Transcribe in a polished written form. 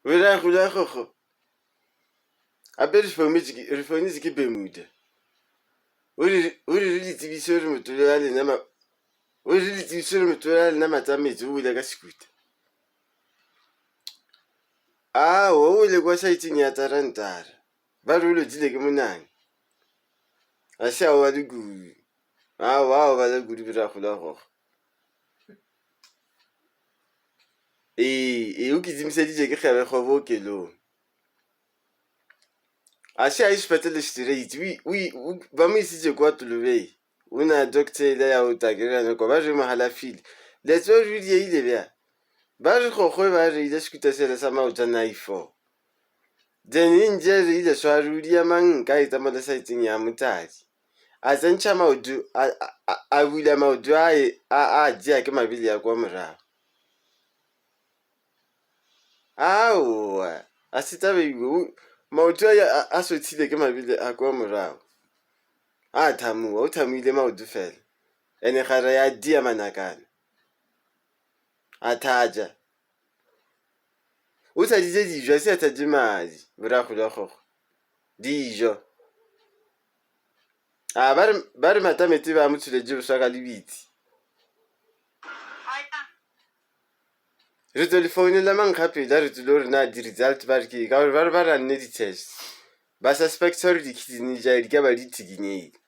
Wera khula khokho. Ape re founetse ke Bermuda. O re le tsebiso re motho ya lena ma. O re le tsebiso re motho ya lena matsametsi o ile ka skuta. O ile kwa site ya Tarantara. Ba re o lo dile ke monang. A se a wa le gu. Wa ba le gu di bra khula khokho. O ke tsimiseditse ke kgebe kgobo kelong. A se a isipetele straight. Ba mo isitse kwa Tulubei. Una doctor ile ya o takelana ko ba re mahala file. Let's go read ye ile bya. Ba re khokho ba re ile skuta sele sa mautsa naifo. Then inje re ile swa rudi ya manka ita mo site ya mutadi. A tsentšha maudu a bula maudu a dia ke mabili ya kwa morao. A sita be maudu a sothile ke mabili a kwa morao. O thamile maudu fela. Ene gare ya dia manakana. A thaja. O tsaditse dijo se tsa dimadi bra khula khokho. Dijo. Ba re matametse ba motshuletse boswa ka lebitsi. Re tlo le founela mankgapela re tlo re na di-result ba re ke ka gore ba re ba ra nne di-test. Ba suspect hore di-kidney ja di ka ba di thikinyile.